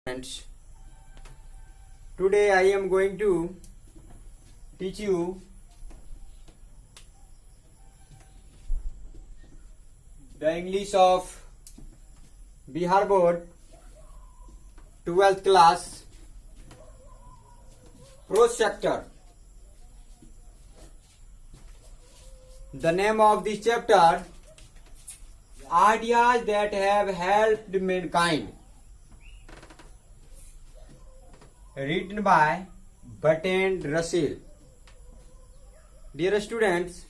Friends, today I am going to teach you the English of Bihar Board 12th class prose sector. The name of this chapter, Ideas that have helped mankind, written by Bertrand Russell. Dear students,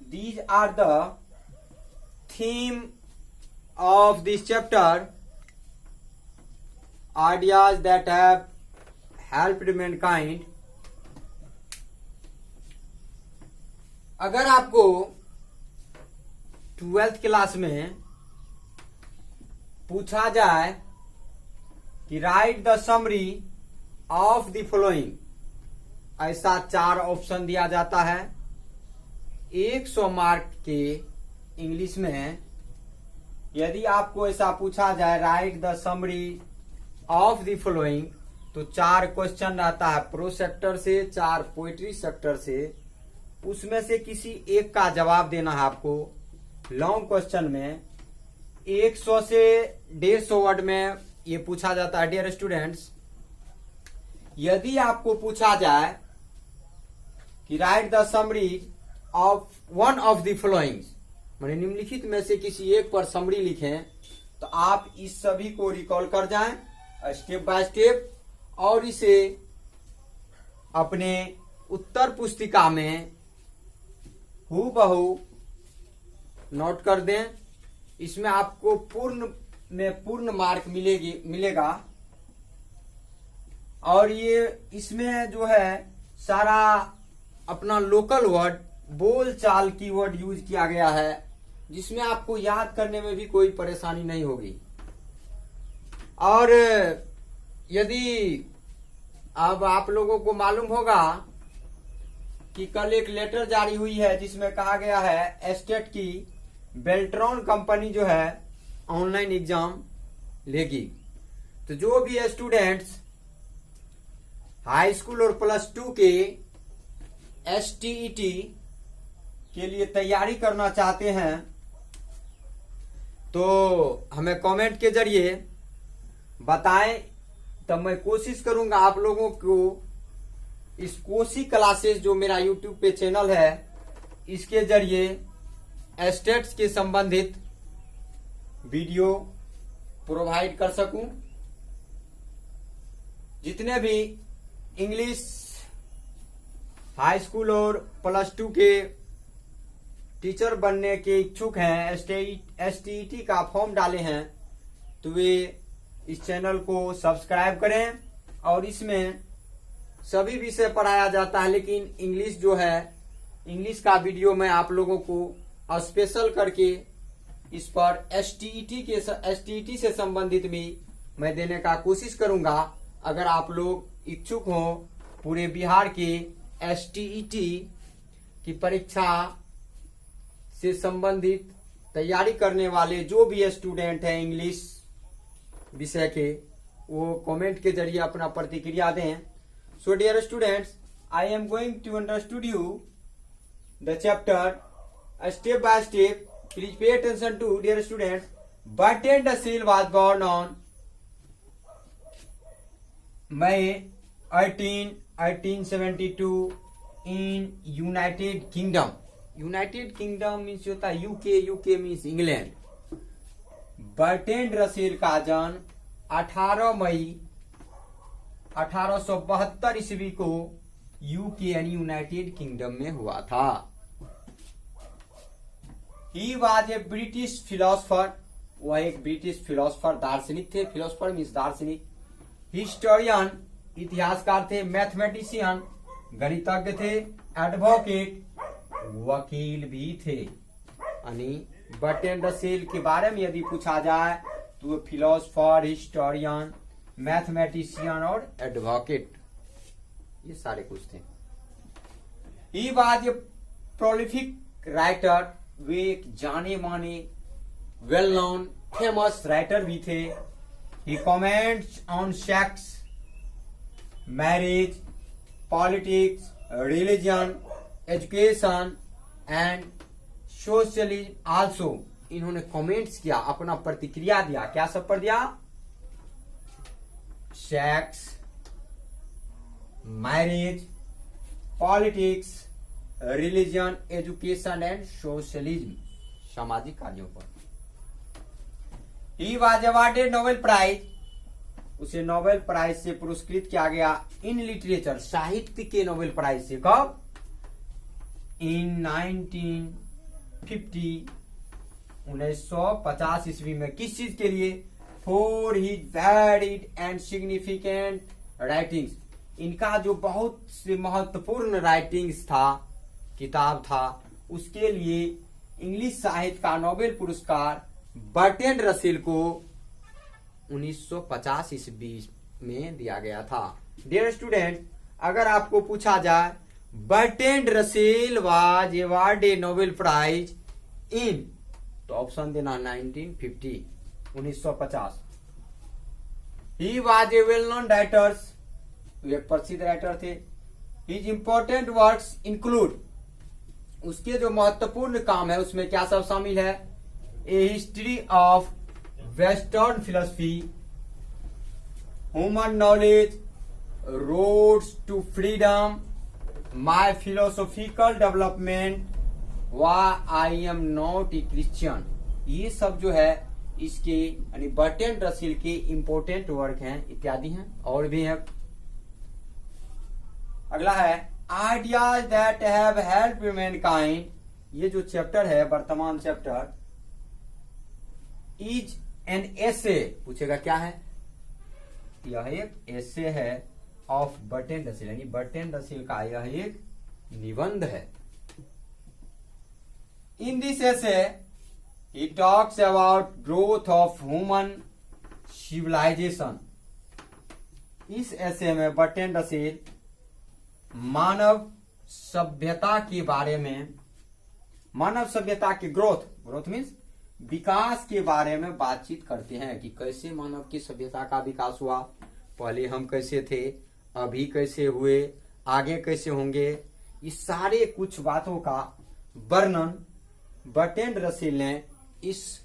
these are the theme of this chapter, ideas that have helped mankind. अगर आपको 12th class में पूछा जाए कि right the summary of the following, ऐसा 4 option दिया जाता है 100 मार्क के इंग्लिश में। यदि आपको ऐसा पूछा जाए right the summary of the following, तो 4 क्वेश्चन रहता है प्रोज सेक्टर से, 4 पोएट्री सेक्टर से। उसमें से किसी एक का जवाब देना है आपको। लॉन्ग क्वेश्चन में 100 से 150 वर्ड में ये पूछा जाता है। डियर स्टूडेंट्स, यदि आपको पूछा जाए कि right the summary of one of the following, माने निम्नलिखित में से किसी एक पर समरी लिखें, तो आप इस सभी को रिकॉल कर जाएं स्टेप बाय स्टेप और इसे अपने उत्तर पुस्तिका में हूबहू नोट कर दें। इसमें आपको पूर्ण मार्क मिलेगा। और ये इसमें जो है सारा अपना लोकल वर्ड, बोल चाल की वर्ड यूज किया गया है, जिसमें आपको याद करने में भी कोई परेशानी नहीं होगी। और यदि अब आप लोगों को मालूम होगा कि कल एक लेटर जारी हुई है जिसमें कहा गया है स्टेट की बेल्ट्रॉन कंपनी जो है ऑनलाइन एग्जाम लेगी। तो जो भी स्टूडेंट्स हाई स्कूल और +2 के STET के लिए तैयारी करना चाहते हैं, तो हमें कमेंट के जरिए बताएं, तब मैं कोशिश करूंगा आप लोगों को इस कोसी क्लासेस जो मेरा YouTube पे चैनल है, इसके जरिए स्टेट्स के संबंधित वीडियो प्रोवाइड कर सकूं। जितने भी इंग्लिश हाई स्कूल और +2 के टीचर बनने के इच्छुक हैं, STET का फॉर्म डाले हैं, तो वे इस चैनल को सब्सक्राइब करें। और इसमें सभी विषय पढ़ाया जाता है, लेकिन इंग्लिश जो है, इंग्लिश का वीडियो मैं आप लोगों को स्पेशल करके इस पर STET से संबंधित भी मैं देने का कोशिश करूंगा। अगर आप लोग इच्छुक हो पूरे बिहार के STET की परीक्षा से संबंधित तैयारी करने वाले जो भी स्टूडेंट हैं इंग्लिश विषय के, वो कमेंट के जरिए अपना प्रतिक्रिया दें। So dear students, I am going to understand you the chapter step by step. Please pay attention to, dear students. Bertrand Russell was born on May 18, 1872 in United Kingdom. United Kingdom means होता है UK means England. Bertrand Russell का जन्म 18 मई 1872 ईस्वी को UK यानी United kingdom में हुआ था। ही वाज ए ब्रिटिश फिलोसफर, वह एक ब्रिटिश फिलोसफर दार्शनिक थे। फिलोसफर मीन्स दार्शनिक। हिस्टोरियन इतिहासकार थे। मैथमेटिशियन गणितज्ञ थे। एडवोकेट वकील भी थे। यानी बर्ट्रैंड रसेल के बारे में यदि पूछा जाए तो वो फिलोसफर, हिस्टोरियन, मैथमेटिशियन और एडवोकेट, ये सारे कुछ थे। He was a prolific writer, वे एक जाने माने वेल नोन फेमस राइटर भी थे। He comments on sex, marriage, politics, religion, education and socialism also. इन्होंने कमेंट्स किया, अपना प्रतिक्रिया दिया। क्या सब पर दिया? Sex, marriage, politics, religion, education and socialism, सामाजिक कार्यों पर। He was awarded Nobel prize, उसे नोबेल प्राइज से पुरस्कृत किया गया। इन लिटरेचर, साहित्य के नोबेल प्राइज से। कब? इन 1950, 1950 ईस्वी में। किस चीज के लिए? For his valid and significant writings. इनका जो बहुत से महत्वपूर्ण राइटिंग्स था, किताब था, उसके लिए इंग्लिश साहित्य का नोबेल पुरस्कार बर्ट्रैंड रसेल को 1950 ईस्वी में दिया गया था। डियर स्टूडेंट, अगर आपको पूछा जाए Bertrand Russell was awarded Nobel prize in, तो ऑप्शन देना 1950, 1950। He was a well known writers, वे प्रसिद्ध राइटर थे। हिज इंपॉर्टेंट वर्क्स इंक्लूड, उसके जो महत्वपूर्ण काम है उसमें क्या सब शामिल है? A history of western philosophy, human knowledge, roads to freedom, my philosophical development, why I am not a Christian. ये सब जो है इसके यानी बर्ट्रैंड रसेल के इंपोर्टेंट वर्क हैं, इत्यादि हैं, और भी हैं। अगला है ideas that have helped mankind. ये जो चैप्टर है, वर्तमान चैप्टर, इज एन एसे, पूछेगा क्या है? यह एक एसे है ऑफ बर्ट्रैंड रसेल, यानी बर्ट्रैंड रसेल का यह एक निबंध है। In this essay he talks about growth of human civilisation. इस एसे में बर्ट्रैंड रसेल मानव सभ्यता के बारे में, मानव सभ्यता के ग्रोथ मीन्स विकास के बारे में बातचीत करते हैं कि कैसे मानव की सभ्यता का विकास हुआ, पहले हम कैसे थे, अभी कैसे हुए, आगे कैसे होंगे। इस सारे कुछ बातों का वर्णन बर्ट्रैंड रसेल ने इस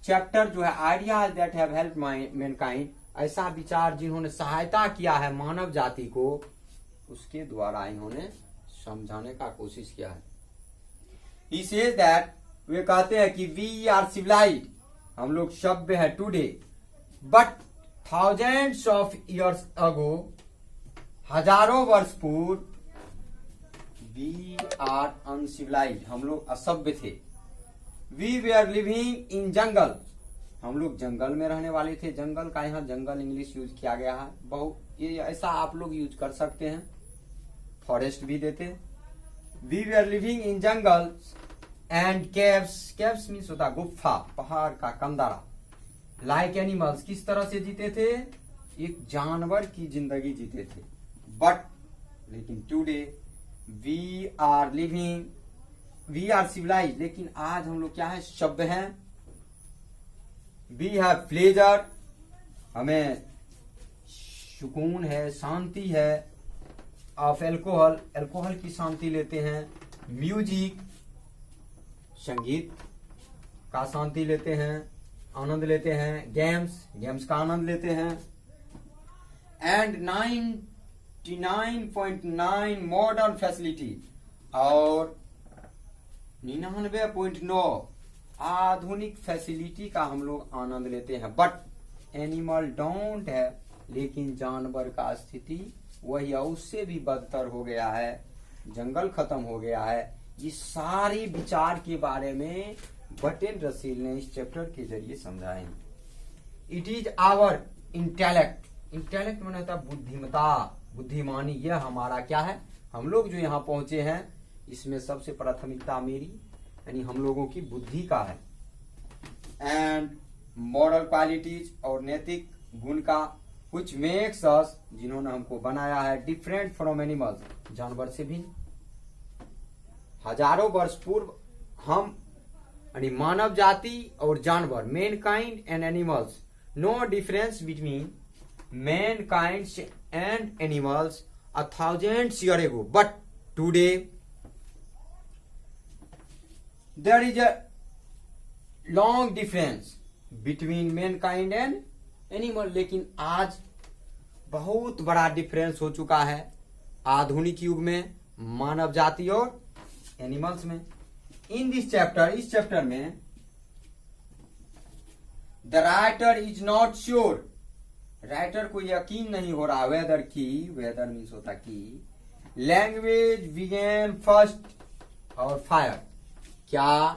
चैप्टर जो है ideas that have helped Mankind, ऐसा विचार जिन्होंने सहायता किया है मानव जाति को, उसके द्वारा इन्होंने समझाने का कोशिश किया है। He says that, वे कहते हैं कि वी आर सिविलाइज्ड, हम लोग सभ्य है today, but thousands of years ago, हजारों वर्ष पूर्व, वी आर अनसिविलाइज्ड, हम लोग असभ्य थे। वी वेयर लिविंग इन जंगल, हम लोग जंगल में रहने वाले थे। जंगल का यहाँ जंगल इंग्लिश यूज किया गया है, बहुत ये ऐसा आप लोग यूज कर सकते हैं, फॉरेस्ट भी देते हैं। We were living in jungle and caves, caves means होता गुफा, पहाड़ का कंदरा। लाइक एनिमल्स, किस तरह से जीते थे? एक जानवर की जिंदगी जीते थे। बट लेकिन today we are living, we are civilised, लेकिन आज हम लोग क्या है? सभ्य हैं। वी हैव प्लेजर, हमें सुकून है, शांति है। ऑफ एल्कोहल, एल्कोहल की शांति लेते हैं। म्यूजिक, संगीत का शांति लेते हैं, आनंद लेते हैं। गेम्स, गेम्स का आनंद लेते हैं। एंड 99.9 मॉडर्न फैसिलिटी, और 99.9 आधुनिक फैसिलिटी का हम लोग आनंद लेते हैं। बट एनिमल डोंट है, लेकिन जानवर का स्थिति वही है, उससे भी बदतर हो गया है, जंगल खत्म हो गया है। ये सारे विचार के बारे में बर्ट्रैंड रसेल ने इस चैप्टर के जरिए समझाए। It is our intellect, intellect माने होता बुद्धिमता, बुद्धिमानी। यह हमारा क्या है? हम लोग जो यहाँ पहुंचे हैं, इसमें सबसे प्राथमिकता मेरी यानी हम लोगों की बुद्धि का है। एंड मॉरल क्वालिटीज, और नैतिक गुण का, which makes us, जिन्होंने हमको बनाया है, डिफरेंट फ्रॉम एनिमल्स, जानवर से भी। हजारों वर्ष पूर्व हम यानी मानव जाति और जानवर, mankind and animals, no difference between mankind and animals a thousand years ago, but today there is a long difference between mankind and animal. लेकिन आज बहुत बड़ा डिफरेंस हो चुका है आधुनिक युग में मानव जाति और एनिमल्स में. इन दिस चैप्टर, इस चैप्टर में the writer is not sure, writer को यकीन नहीं हो रहा वेदर की, वेदर मीन्स होता कि लैंग्वेज बिगेन फर्स्ट और फायर, क्या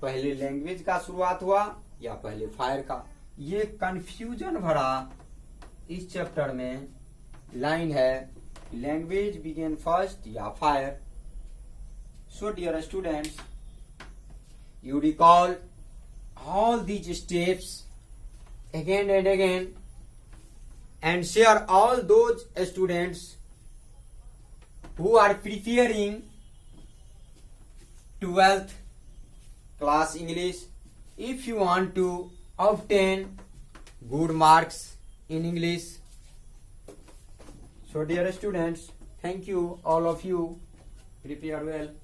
पहले लैंग्वेज का शुरुआत हुआ या पहले फायर का. ये कंफ्यूजन भरा इस चैप्टर में लाइन है, लैंग्वेज बिगेन फर्स्ट या fire. So dear students, you recall all these steps again and again and share all those students who are preparing 12th class English. If you want to obtain good marks in English, so dear students, thank you all of you, prepare well.